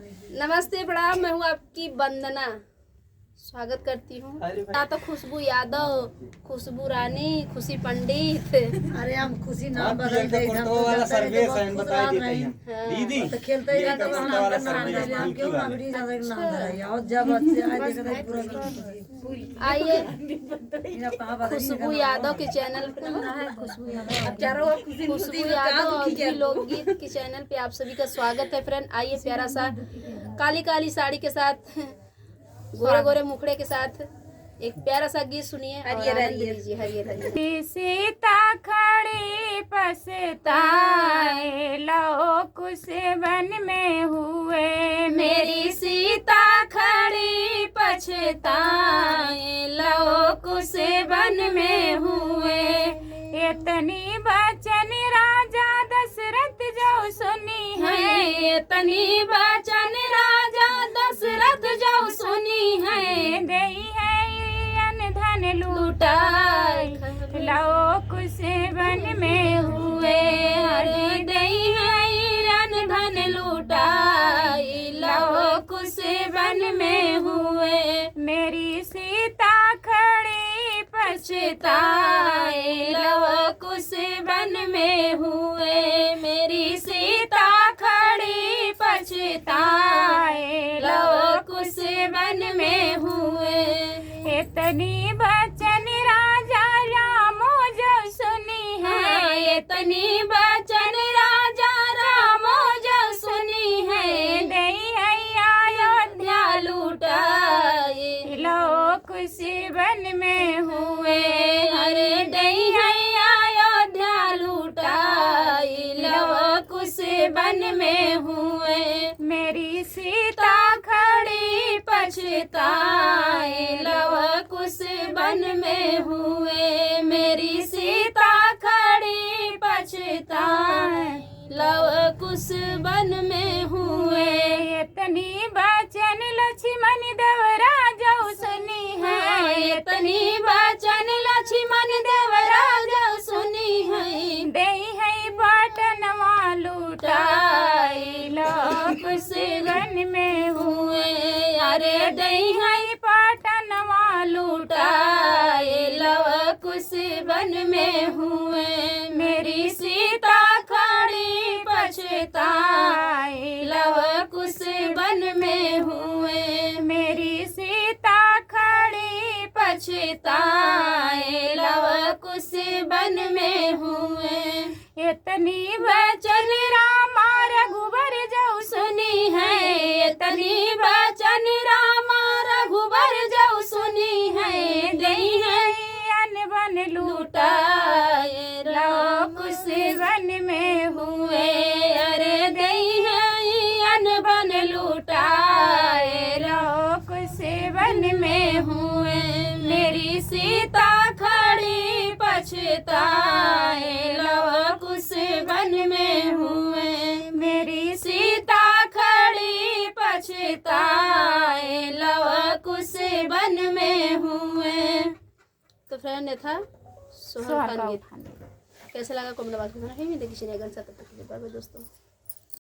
नमस्ते प्रणाम, मैं हूँ आपकी वंदना। स्वागत करती हूँ। तो खुशबू यादव, खुशबू रानी, खुशी पंडित। अरे हम खुशी नाम बदल दे वाला सर्विस है दीदी तो खेलते ही रहते हम नाम हम क्यों ना बड़ी ज्यादा नाम धराई और जब अच्छे आए देखते पूरा आइए खुशबू यादव के चैनल पे खुशबू यादव और लोकगीत के चैनल पे आप सभी का स्वागत है फ्रेंड। आइए प्यारा सा काली काली साड़ी के साथ, गोरे गोरे मुखड़े के साथ एक प्यारा सा गीत सुनिए। हरियर सीता खड़ी पछताए लोक से वन में हुए, मेरी सीता खड़ी पछताए लोक से वन में हुए। इतनी बचन राजा दशरथ जो सुनी है, इतनी बचन राजा दशरथ जो सुनी है। गई है धन लुटाए लोक से वन में हुए, हरे दई है धन लुटाई लोक से वन में हुए। मेरी सीता खड़ी पछताए लोक से वन में हुए। मेरी सीता खड़ी पछताए लोक से वन में हुए। इतनी बचन राजा रामो जो सुनी है, इतनी बचन राजा रामो जो सुनी है। दई है अयोध्या लुटाए लोक से वन में हुए, हरे दई है अयोध्या लुटाई लोक से वन में हुए। मेरी सीता खड़ी पछताए लोक से वन में हुए। मेरी सीता खड़ी पछताए लोक से वन में हुए। इतनी बचन लक्ष्मण देवरा जो सुनी है, इतनी बचन लक्ष्मण देवरा जो सुनी है। दई है बटनवा लुटाई लोक से वन में हुए, अरे दई है पटनवा लुटाए लोक से वन में हुए। मेरी सीता खड़ी पछताए लोक से वन में हुए। मेरी सीता खड़ी पछताए लोक से वन में हुए। इतनी बचन रामा रघुबर जो सुनी है, इतनी बचन रामा रघुबर जो सुनी है। दई है अनबन लुटाए लोक से वन में हुए। अरे दई है अनबन लुटाए लोक से वन में हुए। मेरी सीता खड़ी पछताए लोक से वन में हुए। मेरी सीता खड़ी पछताए लोक से वन में हुए। तो फ्रेंड ये था सोहर खान गीत। कैसे लगा कमेंट बॉक्स में लिखना है। देखिए दोस्तों।